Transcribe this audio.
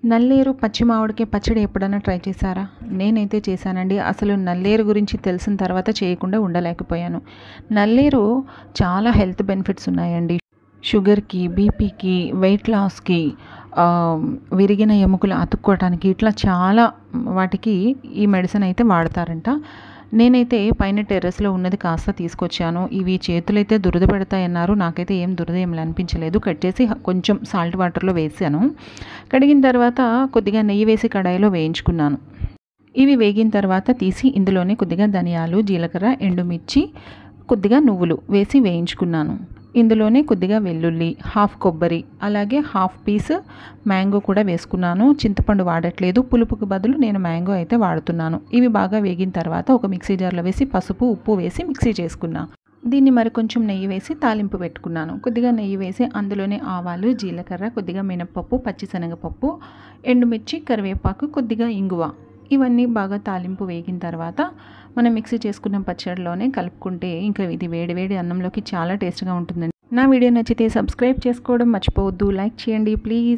నల్లేరు పచ్చి మామిడికాయ పచ్చడి ఎప్పుడైనా ట్రై చేశారా? నేనైతే చేశానండి. అసలు నల్లేరు గురించి తెలిసిన తర్వాత చేయకుండా ఉండలేకపోయాను. నల్లేరు చాలా హెల్త్ బెనిఫిట్స్ ఉన్నాయండి. షుగర్‌కి, బీపీకి, వెయిట్ లాస్‌కి, విరిగిన ఎముకలు అతుక్కోవటానికి ఇట్లా చాలా వాటికి ఈ మెడిసిన్ అయితే వాడతారంట. నేనైతే పైన టెర్రస్‌లో ఉన్నది కాస్త తీసుకొచ్చాను. ఇవి చేతులైతే దురద పెడతాయన్నారు. నాకైతే ఏం దురద ఏమి అనిపించలేదు. కట్ చేసి కొంచెం సాల్ట్ వాటర్‌లో వేసాను. కడిగిన తర్వాత కొద్దిగా నెయ్యి వేసి కడాయిలో వేయించుకున్నాను. ఇవి వేగిన తర్వాత తీసి ఇందులోనే కొద్దిగా ధనియాలు, జీలకర్ర, ఎండుమిర్చి, కొద్దిగా నువ్వులు వేసి వేయించుకున్నాను. ఇందులోనే కొద్దిగా వెల్లుల్లి, హాఫ్ కొబ్బరి, అలాగే హాఫ్ పీస్ మ్యాంగో కూడా వేసుకున్నాను. చింతపండు వాడట్లేదు. పులుపుకి బదులు నేను మ్యాంగో అయితే వాడుతున్నాను. ఇవి బాగా వేగిన తర్వాత ఒక మిక్సీ జార్లో వేసి పసుపు, ఉప్పు వేసి మిక్సీ చేసుకున్నా. దీన్ని మరి కొంచెం నెయ్యి వేసి తాలింపు పెట్టుకున్నాను. కొద్దిగా నెయ్యి వేసి అందులోనే ఆవాలు, జీలకర్ర, కొద్దిగా మినపప్పు, పచ్చిశనగపప్పు, ఎండుమిర్చి, కరివేపాకు, కొద్దిగా ఇంగువ ఇవన్నీ బాగా తాలింపు వేగిన తర్వాత మనం మిక్సీ చేసుకున్న పచ్చడిలోనే కలుపుకుంటే ఇంకా ఇది వేడి వేడి అన్నంలోకి చాలా టేస్ట్గా ఉంటుందండి. నా వీడియో నచ్చితే సబ్స్క్రైబ్ చేసుకోవడం మర్చిపోవద్దు. లైక్ చేయండి ప్లీజ్.